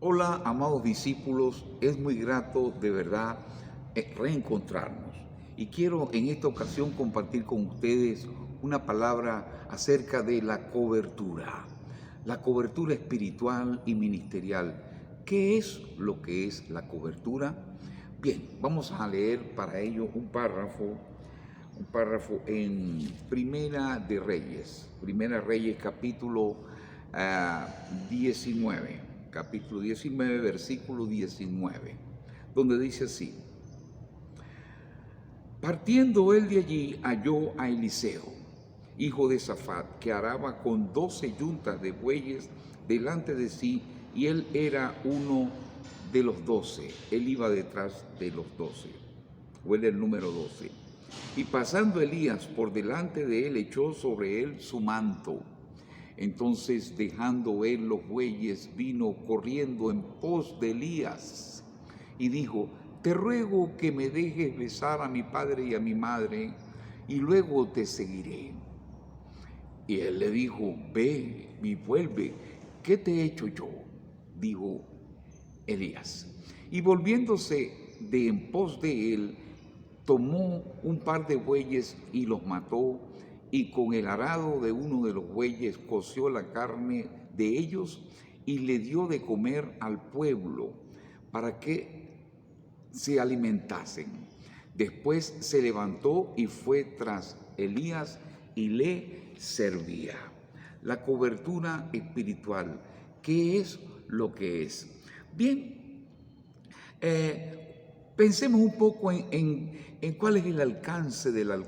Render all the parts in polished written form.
Hola, amados discípulos, es muy grato de verdad reencontrarnos. Y quiero en esta ocasión compartir con ustedes una palabra acerca de la cobertura espiritual y ministerial. ¿Qué es lo que es la cobertura? Bien, vamos a leer para ello un párrafo en Primera Reyes capítulo 19, capítulo 19, versículo 19, donde dice así: partiendo él de allí, halló a Eliseo, hijo de Safat, que araba con 12 yuntas de bueyes delante de sí, y él era uno de los 12, él iba detrás de los 12, o él era el número 12. Y pasando Elías por delante de él, echó sobre él su manto. Entonces, dejando él los bueyes, vino corriendo en pos de Elías y dijo: te ruego que me dejes besar a mi padre y a mi madre, y luego te seguiré. Y él le dijo: ve y vuelve, ¿qué te he hecho yo?, dijo Elías. Y volviéndose de en pos de él, tomó un par de bueyes y los mató, y con el arado de uno de los bueyes coció la carne de ellos y le dio de comer al pueblo para que se alimentasen. Después se levantó y fue tras Elías y le servía. La cobertura espiritual, ¿qué es lo que es? Bien, pensemos un poco en cuál es el alcance de la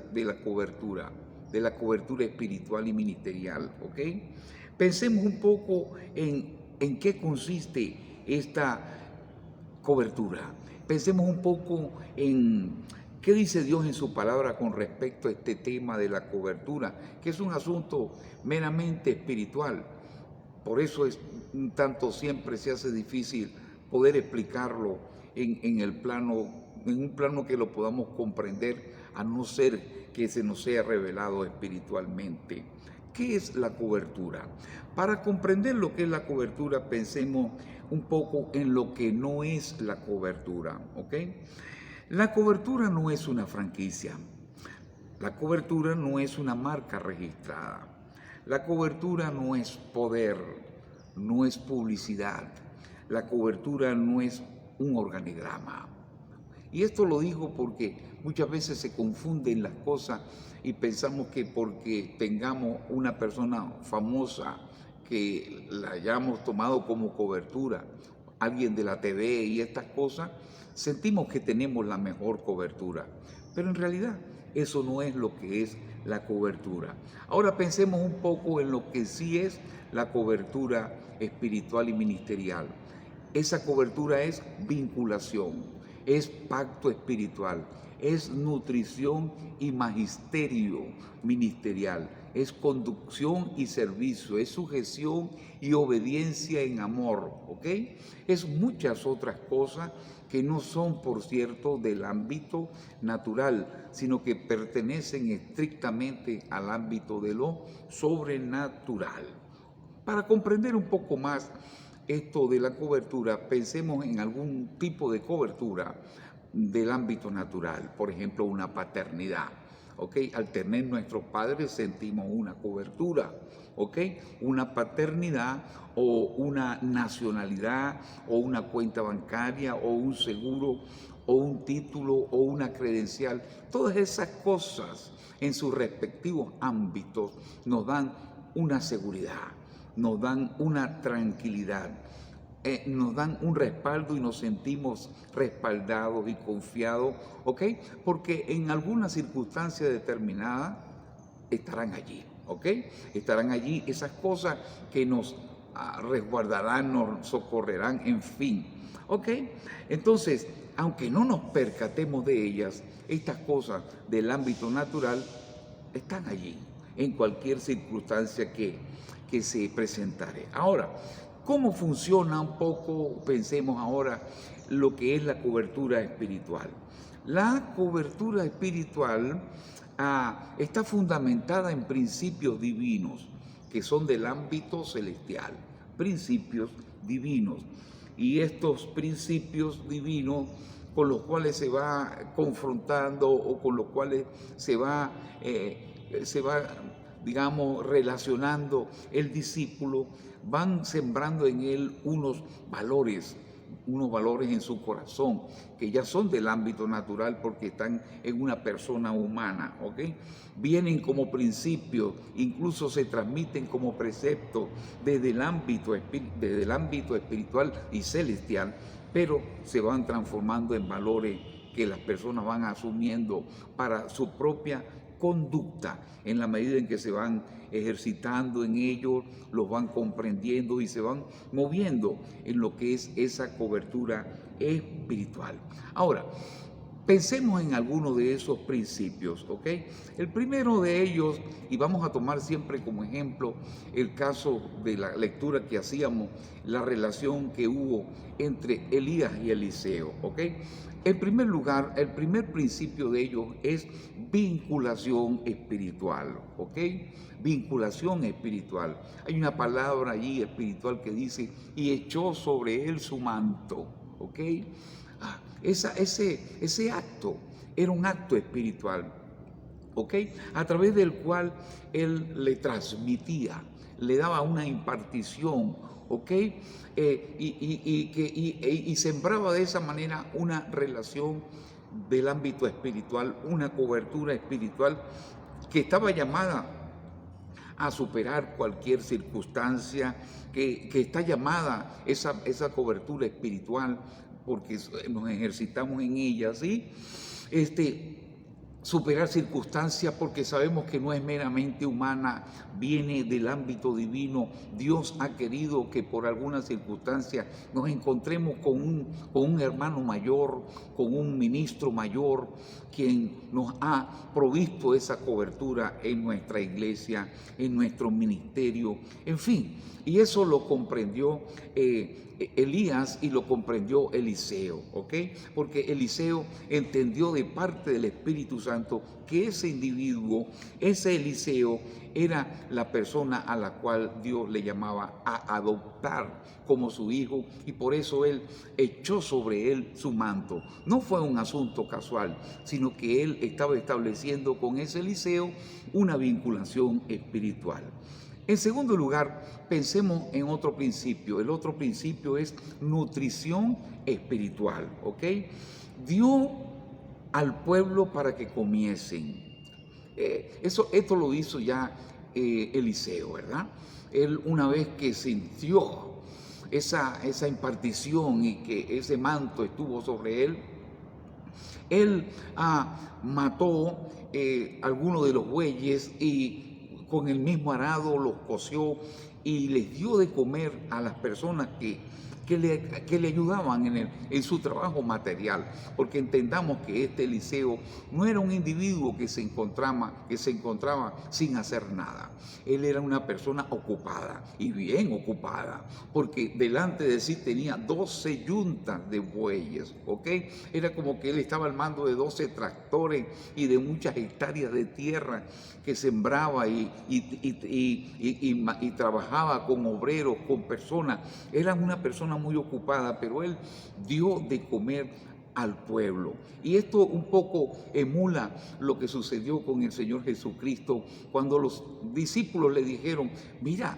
cobertura espiritual y ministerial, ¿ok? Pensemos un poco en qué consiste esta cobertura. Pensemos un poco en qué dice Dios en su palabra con respecto a este tema de la cobertura, que es un asunto meramente espiritual. Por eso es un tanto siempre se hace difícil poder explicarlo en un plano que lo podamos comprender, a no ser que se nos sea revelado espiritualmente. ¿Qué es la cobertura? Para comprender lo que es la cobertura, pensemos un poco en lo que no es la cobertura, ¿ok? La cobertura no es una franquicia. La cobertura no es una marca registrada. La cobertura no es poder, no es publicidad. La cobertura no es un organigrama. Y esto lo digo porque muchas veces se confunden las cosas y pensamos que porque tengamos una persona famosa que la hayamos tomado como cobertura, alguien de la TV y estas cosas, sentimos que tenemos la mejor cobertura. Pero en realidad eso no es lo que es la cobertura. Ahora pensemos un poco en lo que sí es la cobertura espiritual y ministerial. Esa cobertura es vinculación, es pacto espiritual, es nutrición y magisterio ministerial, es conducción y servicio, es sujeción y obediencia en amor, ¿ok? Es muchas otras cosas que no son, por cierto, del ámbito natural, sino que pertenecen estrictamente al ámbito de lo sobrenatural. Para comprender un poco más esto de la cobertura, pensemos en algún tipo de cobertura del ámbito natural, por ejemplo, una paternidad. ¿Ok? Al tener nuestros padres sentimos una cobertura, ¿ok? Una paternidad o una nacionalidad o una cuenta bancaria o un seguro o un título o una credencial. Todas esas cosas en sus respectivos ámbitos nos dan una seguridad, nos dan una tranquilidad, nos dan un respaldo y nos sentimos respaldados y confiados, ¿ok? Porque en alguna circunstancia determinada estarán allí, ¿ok? Estarán allí esas cosas que nos resguardarán, nos socorrerán, en fin, ¿ok? Entonces, aunque no nos percatemos de ellas, estas cosas del ámbito natural están allí, en cualquier circunstancia que se presentare. Ahora, ¿cómo funciona un poco? Pensemos ahora lo que es la cobertura espiritual. La cobertura espiritual está fundamentada en principios divinos que son del ámbito celestial, principios divinos. y estos principios divinos con los cuales se va confrontando o con los cuales se va, digamos, relacionando el discípulo, van sembrando en él unos valores en su corazón, que ya son del ámbito natural porque están en una persona humana, ¿ok? Vienen como principios, incluso se transmiten como preceptos desde el ámbito espiritual y celestial, pero se van transformando en valores que las personas van asumiendo para su propia conducta. En la medida en que se van ejercitando en ellos, los van comprendiendo y se van moviendo en lo que es esa cobertura espiritual. Ahora, pensemos en alguno de esos principios, ¿ok? El primero de ellos, y vamos a tomar siempre como ejemplo el caso de la lectura que hacíamos, la relación que hubo entre Elías y Eliseo, ¿ok? En primer lugar, el primer principio de ellos es vinculación espiritual, ¿ok? Vinculación espiritual. Hay una palabra allí espiritual que dice, y echó sobre él su manto, ¿ok? Ese acto era un acto espiritual, ¿ok? A través del cual él le transmitía, le daba una impartición, ¿ok? Y sembraba de esa manera una relación del ámbito espiritual, una cobertura espiritual que estaba llamada a superar cualquier circunstancia, que está llamada esa cobertura espiritual, porque nos ejercitamos en ella, ¿sí? Superar circunstancias porque sabemos que no es meramente humana, viene del ámbito divino. Dios ha querido que por alguna circunstancia nos encontremos con un hermano mayor, con un ministro mayor, quien nos ha provisto esa cobertura en nuestra iglesia, en nuestro ministerio, en fin. Y eso lo comprendió Elías y lo comprendió Eliseo, ¿ok? Porque Eliseo entendió de parte del Espíritu Santo que ese individuo, ese Eliseo, era la persona a la cual Dios le llamaba a adoptar como su hijo, y por eso él echó sobre él su manto. No fue un asunto casual, sino que él estaba estableciendo con ese Eliseo una vinculación espiritual. En segundo lugar, pensemos en otro principio. El otro principio es nutrición espiritual, ¿ok? Dio al pueblo para que comiesen. Esto lo hizo ya Eliseo, ¿verdad? Él, una vez que sintió esa impartición y que ese manto estuvo sobre él, él mató algunos de los bueyes y con el mismo arado los coció y les dio de comer a las personas que le ayudaban en su trabajo material, porque entendamos que este Eliseo no era un individuo que se encontraba sin hacer nada. Él era una persona ocupada, y bien ocupada, porque delante de sí tenía 12 yuntas de bueyes, ¿ok? Era como que él estaba al mando de 12 tractores y de muchas hectáreas de tierra que sembraba y trabajaba con obreros, con personas. Era una persona muy ocupada, pero él dio de comer al pueblo. Y esto un poco emula lo que sucedió con el Señor Jesucristo cuando los discípulos le dijeron, mira,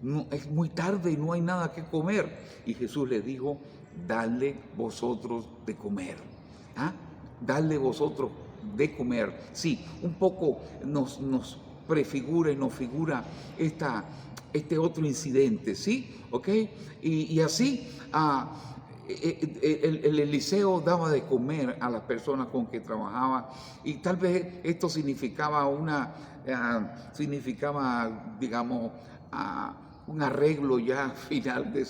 no, es muy tarde y no hay nada que comer. Y Jesús les dijo, dadle vosotros de comer. Dadle vosotros de comer. Sí, un poco nos prefigura y nos figura este otro incidente, ¿sí? ¿Ok? Y así el Eliseo daba de comer a las personas con que trabajaba, y tal vez esto significaba digamos, un arreglo ya final de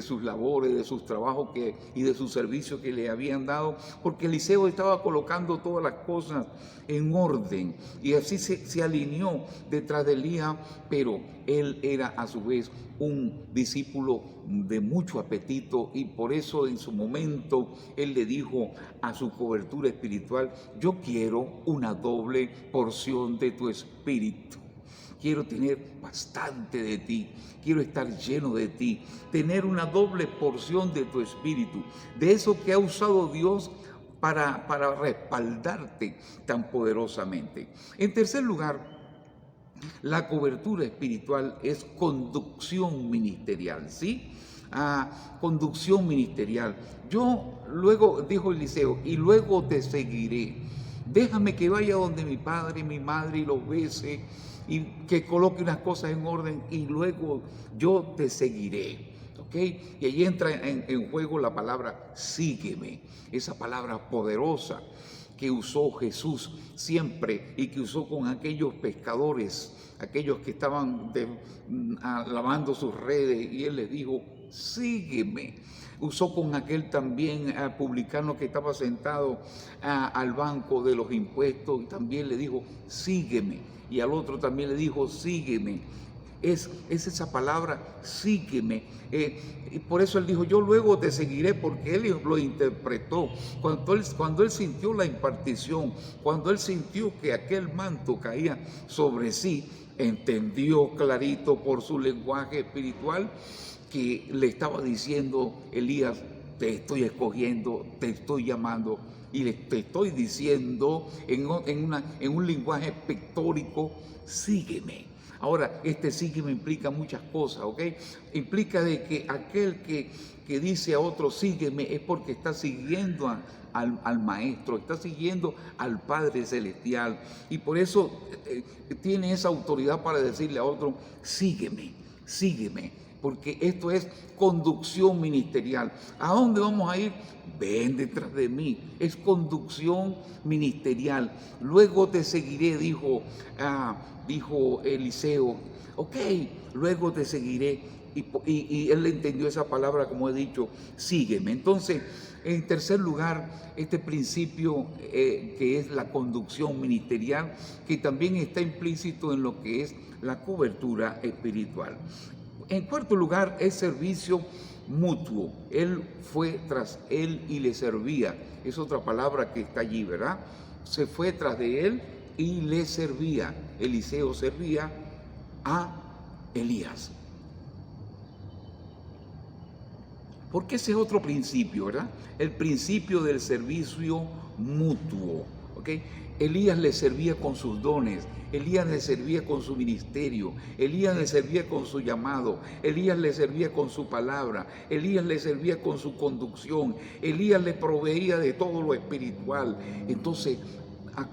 sus labores, de sus trabajos y de sus servicios que le habían dado, porque Eliseo estaba colocando todas las cosas en orden y así se alineó detrás de Elías, pero él era a su vez un discípulo de mucho apetito, y por eso en su momento él le dijo a su cobertura espiritual, yo quiero una doble porción de tu espíritu. quiero tener bastante de ti, quiero estar lleno de ti, tener una doble porción de tu espíritu, de eso que ha usado Dios para respaldarte tan poderosamente. En tercer lugar, la cobertura espiritual es conducción ministerial, ¿sí? Conducción ministerial. Yo luego, dijo Eliseo, y luego te seguiré. Déjame que vaya donde mi padre y mi madre y los bese y que coloque unas cosas en orden y luego yo te seguiré. ¿Ok? Y ahí entra en juego la palabra sígueme, esa palabra poderosa que usó Jesús siempre y que usó con aquellos pescadores, aquellos que estaban lavando sus redes, y él les dijo, sígueme. Usó con aquel también publicano que estaba sentado al banco de los impuestos y también le dijo, sígueme. Y al otro también le dijo, sígueme. Es esa palabra, sígueme. Y por eso él dijo, yo luego te seguiré, porque él lo interpretó. Cuando él sintió la impartición, cuando él sintió que aquel manto caía sobre sí, entendió clarito por su lenguaje espiritual que le estaba diciendo, Elías, te estoy escogiendo, te estoy llamando y te estoy diciendo en un lenguaje pictórico, sígueme. Ahora, sígueme implica muchas cosas, ¿ok? Implica de que aquel que dice a otro sígueme es porque está siguiendo al Maestro, está siguiendo al Padre Celestial y por eso tiene esa autoridad para decirle a otro, sígueme, sígueme. Porque esto es conducción ministerial. ¿A dónde vamos a ir? Ven detrás de mí. Es conducción ministerial. Luego te seguiré, dijo Eliseo. Ok, luego te seguiré. Y él entendió esa palabra, como he dicho, sígueme. Entonces, en tercer lugar, este principio que es la conducción ministerial, que también está implícito en lo que es la cobertura espiritual. En cuarto lugar, es servicio mutuo. Él fue tras él y le servía. Es otra palabra que está allí, ¿verdad? Se fue tras de él y le servía. Eliseo servía a Elías. Porque ese es otro principio, ¿verdad? El principio del servicio mutuo, ¿ok? Elías le servía con sus dones, Elías le servía con su ministerio, Elías le servía con su llamado, Elías le servía con su palabra, Elías le servía con su conducción, Elías le proveía de todo lo espiritual. Entonces, a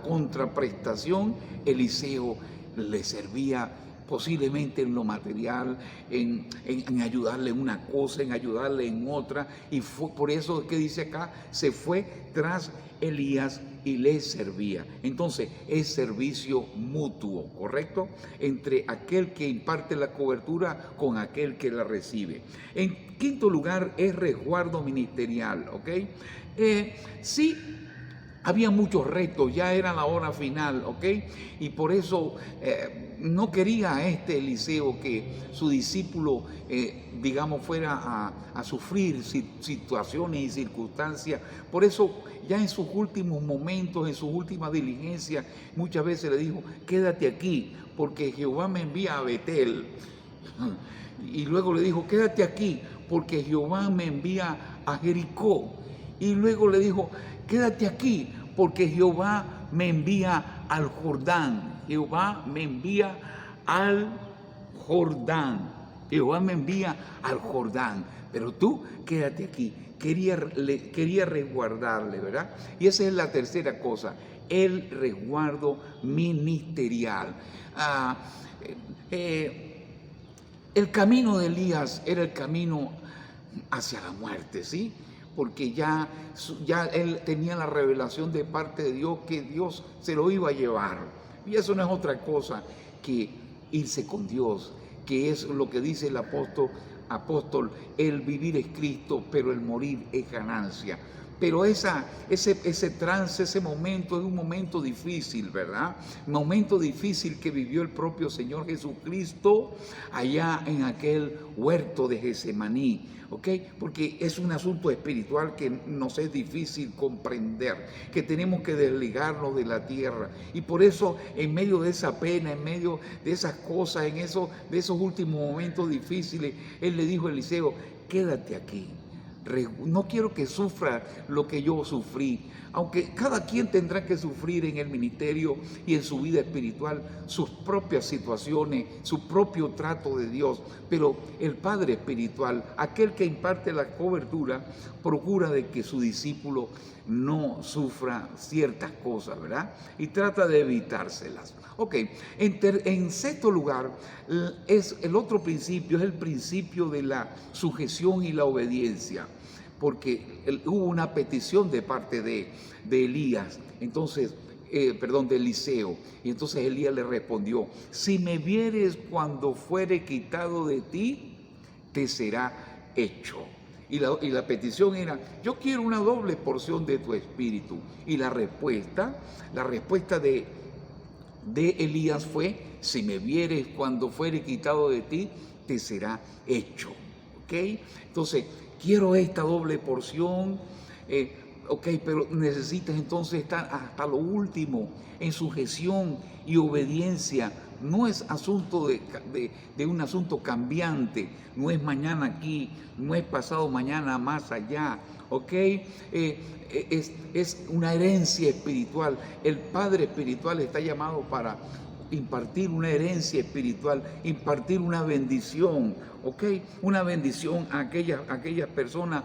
contraprestación, Eliseo le servía posiblemente en lo material, en ayudarle en una cosa, en ayudarle en otra, y fue por eso que dice acá, se fue tras Elías y le servía. Entonces es servicio mutuo, ¿correcto? Entre aquel que imparte la cobertura con aquel que la recibe. En quinto lugar es resguardo ministerial, ¿ok? Sí, había muchos retos, ya era la hora final, ¿ok? Y por eso no quería Eliseo que su discípulo, digamos, fuera a sufrir situaciones y circunstancias. Por eso ya en sus últimos momentos, en sus últimas diligencias, muchas veces le dijo, quédate aquí, porque Jehová me envía a Betel. Y luego le dijo, quédate aquí, porque Jehová me envía a Jericó. Y luego le dijo, quédate aquí, porque Jehová me envía al Jordán. Jehová me envía al Jordán. Jehová me envía al Jordán. Pero tú quédate aquí. Quería resguardarle, ¿verdad? Y esa es la tercera cosa, el resguardo ministerial. El camino de Elías era el camino hacia la muerte, ¿sí? Porque ya él tenía la revelación de parte de Dios que Dios se lo iba a llevar. Y eso no es otra cosa que irse con Dios, que es lo que dice el apóstol, el vivir es Cristo, pero el morir es ganancia. Pero ese trance, ese momento es un momento difícil, ¿verdad? Un momento difícil que vivió el propio Señor Jesucristo allá en aquel huerto de Getsemaní, ¿ok? Porque es un asunto espiritual que nos es difícil comprender, que tenemos que desligarnos de la tierra. Y por eso, en medio de esa pena, en medio de esas cosas, de esos últimos momentos difíciles, Él le dijo a Eliseo, quédate aquí. No quiero que sufra lo que yo sufrí, aunque cada quien tendrá que sufrir en el ministerio y en su vida espiritual sus propias situaciones, su propio trato de Dios, pero el Padre espiritual, aquel que imparte la cobertura, procura de que su discípulo no sufra ciertas cosas, ¿verdad? Y trata de evitárselas. Ok, en sexto lugar, el otro principio es el principio de la sujeción y la obediencia, porque hubo una petición de parte de Elías, entonces, de Eliseo, y entonces Elías le respondió, si me vieres cuando fuere quitado de ti, te será hecho. Y la petición era, yo quiero una doble porción de tu espíritu. Y la respuesta de Elías fue, si me vieres cuando fuere quitado de ti, te será hecho. ¿Ok? Entonces, quiero esta doble porción, ok, pero necesitas entonces estar hasta lo último en sujeción y obediencia. No es asunto de un asunto cambiante, no es mañana aquí, no es pasado mañana más allá, ¿ok? Es una herencia espiritual. El Padre espiritual está llamado para impartir una herencia espiritual, impartir una bendición, ¿ok? Una bendición a aquellas personas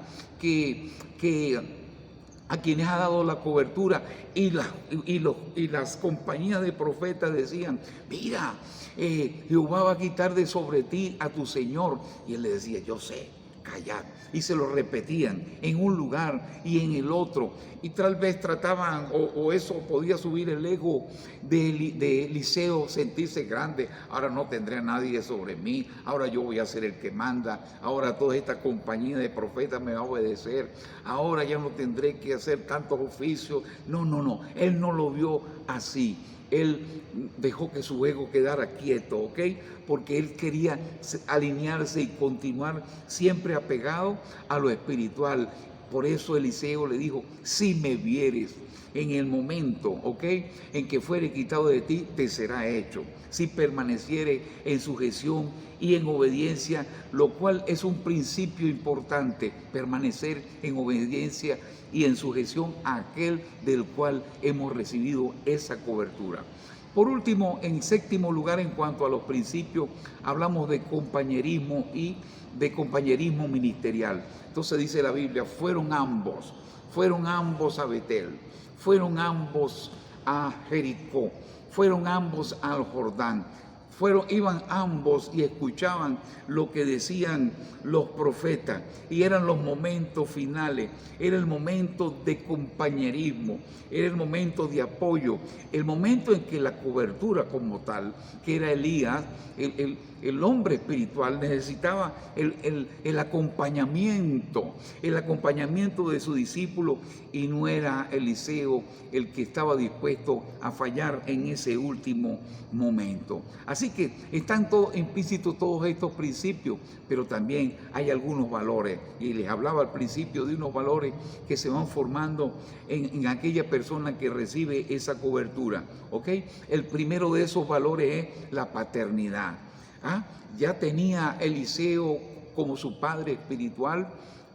a quienes ha dado la cobertura, y las compañías de profetas decían, mira, Jehová va a quitar de sobre ti a tu Señor. Y él le decía, yo sé, callad. Y se lo repetían en un lugar y en el otro. Y tal vez trataban, o eso podía subir el ego de Eliseo, sentirse grande. Ahora no tendré a nadie sobre mí, ahora yo voy a ser el que manda, ahora toda esta compañía de profetas me va a obedecer, ahora ya no tendré que hacer tantos oficios. No, él no lo vio así. Él dejó que su ego quedara quieto, ¿ok? Porque él quería alinearse y continuar siempre apegado a lo espiritual. Por eso Eliseo le dijo, si me vieres en el momento, ¿ok?, en que fuere quitado de ti, te será hecho. Si permaneciere en sujeción y en obediencia, lo cual es un principio importante, permanecer en obediencia y en sujeción a aquel del cual hemos recibido esa cobertura. Por último, en séptimo lugar, en cuanto a los principios, hablamos de compañerismo y de compañerismo ministerial. Entonces dice la Biblia, fueron ambos a Betel, fueron ambos a Jericó, fueron ambos al Jordán. Iban ambos y escuchaban lo que decían los profetas, y eran los momentos finales, era el momento de compañerismo, era el momento de apoyo, el momento en que la cobertura como tal, que era Elías, el hombre espiritual, necesitaba el acompañamiento de su discípulo, y no era Eliseo el que estaba dispuesto a fallar en ese último momento. Así que están implícitos todos estos principios, pero también hay algunos valores, y les hablaba al principio de unos valores que se van formando en aquella persona que recibe esa cobertura, ¿ok? El primero de esos valores es la paternidad. Ya tenía Eliseo como su padre espiritual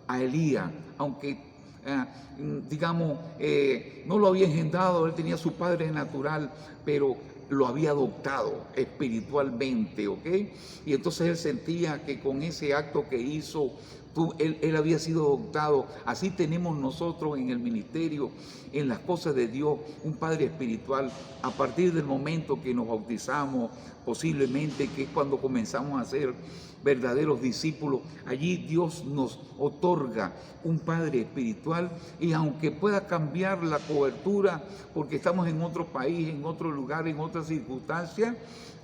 a Elías, aunque no lo había engendrado, él tenía su padre natural, pero lo había adoptado espiritualmente, ¿ok? Y entonces él sentía que con ese acto que hizo, él había sido adoptado. Así tenemos nosotros en el ministerio, en las cosas de Dios, un padre espiritual. A partir del momento que nos bautizamos, posiblemente, que es cuando comenzamos a ser verdaderos discípulos, allí Dios nos otorga un padre espiritual, y aunque pueda cambiar la cobertura porque estamos en otro país, en otro lugar, en otra circunstancia,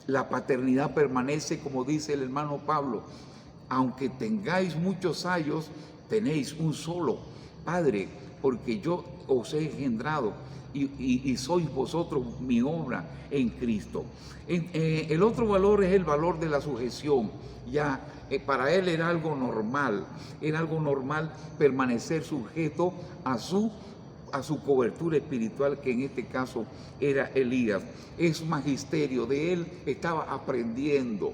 la paternidad permanece, como dice el hermano Pablo. Aunque tengáis muchos años, tenéis un solo Padre porque yo os he engendrado y sois vosotros mi obra en Cristo. El otro valor es el valor de la sujeción. Ya para él era algo normal permanecer sujeto a su cobertura espiritual, que en este caso era Elías. Es magisterio, de él estaba aprendiendo.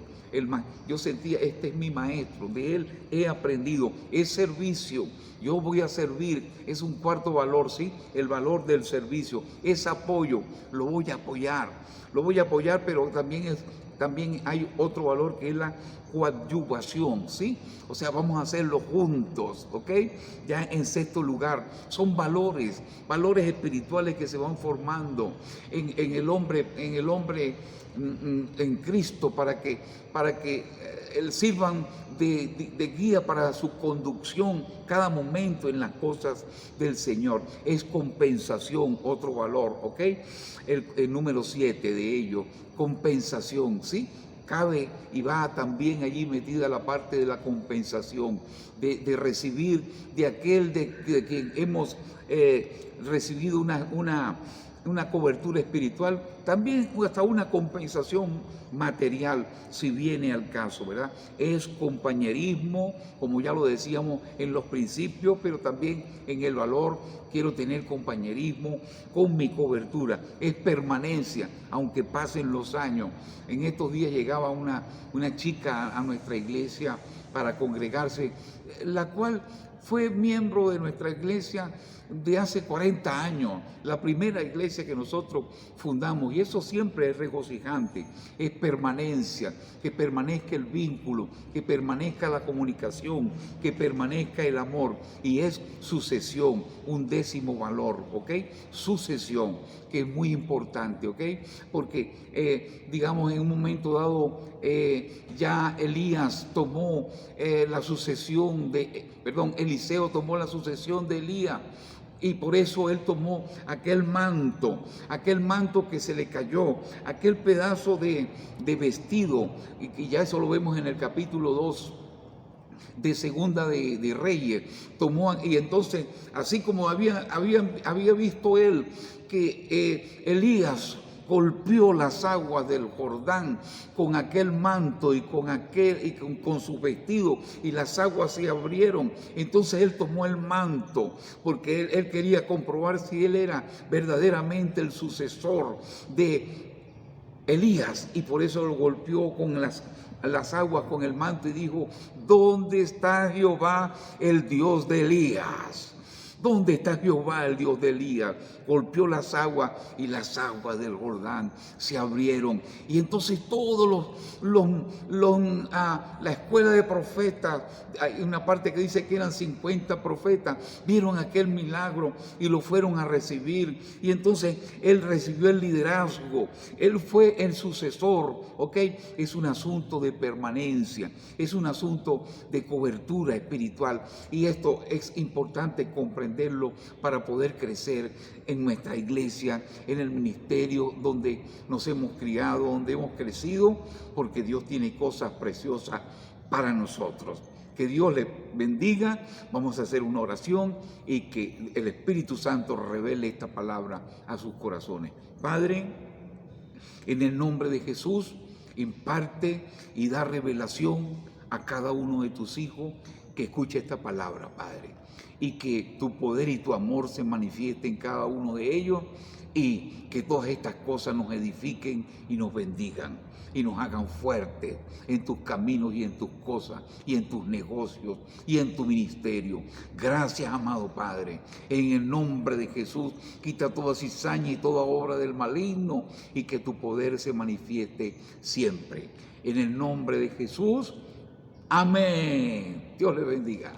Yo sentía, este es mi maestro, de él he aprendido. Es servicio, yo voy a servir, es un cuarto valor, ¿sí? El valor del servicio, es apoyo, lo voy a apoyar, pero también hay otro valor que es la coadyuvación, ¿sí? O sea, vamos a hacerlo juntos, ¿ok? Ya en sexto lugar, son valores espirituales que se van formando en el hombre, en Cristo, para que sirvan de guía para su conducción cada momento en las cosas del Señor. Es compensación, otro valor, ¿ok? El número 7 de ello, compensación, ¿sí? Cabe y va también allí metida la parte de la compensación, de recibir de aquel de quien hemos recibido una cobertura espiritual, también hasta una compensación material, si viene al caso, ¿verdad? Es compañerismo, como ya lo decíamos en los principios, pero también en el valor. Quiero tener compañerismo con mi cobertura. Es permanencia, aunque pasen los años. En estos días llegaba una chica a nuestra iglesia para congregarse, la cual fue miembro de nuestra iglesia de hace 40 años, la primera iglesia que nosotros fundamos, y eso siempre es regocijante, es permanencia, que permanezca el vínculo, que permanezca la comunicación, que permanezca el amor, y es sucesión, un décimo valor, ¿ok? Sucesión, que es muy importante, ¿ok? Porque, digamos, en un momento dado, ya Elías tomó la sucesión Eliseo tomó la sucesión de Elías. Y por eso él tomó aquel manto que se le cayó, aquel pedazo de vestido, y ya eso lo vemos en el capítulo 2 de Segunda de Reyes. Y entonces, así como había visto él que Elías golpeó las aguas del Jordán con aquel manto y con su vestido, y las aguas se abrieron. Entonces él tomó el manto porque él quería comprobar si él era verdaderamente el sucesor de Elías, y por eso lo golpeó con las aguas con el manto y dijo: ¿dónde está Jehová, el Dios de Elías? ¿Dónde está Jehová, el Dios de Elías? Golpeó las aguas y las aguas del Jordán se abrieron. Y entonces todos la escuela de profetas, hay una parte que dice que eran 50 profetas, vieron aquel milagro y lo fueron a recibir. Y entonces él recibió el liderazgo, él fue el sucesor, ¿ok? Es un asunto de permanencia, es un asunto de cobertura espiritual, y esto es importante comprenderlo para poder crecer en nuestra iglesia, en el ministerio donde nos hemos criado, donde hemos crecido, porque Dios tiene cosas preciosas para nosotros. Que Dios les bendiga. Vamos a hacer una oración y que el Espíritu Santo revele esta palabra a sus corazones. Padre, en el nombre de Jesús, imparte y da revelación a cada uno de tus hijos que escuche esta palabra, Padre, y que tu poder y tu amor se manifieste en cada uno de ellos, y que todas estas cosas nos edifiquen y nos bendigan y nos hagan fuertes en tus caminos y en tus cosas y en tus negocios y en tu ministerio. Gracias, amado Padre, en el nombre de Jesús. Quita toda cizaña y toda obra del maligno, y que tu poder se manifieste siempre. En el nombre de Jesús, amén. Dios le bendiga.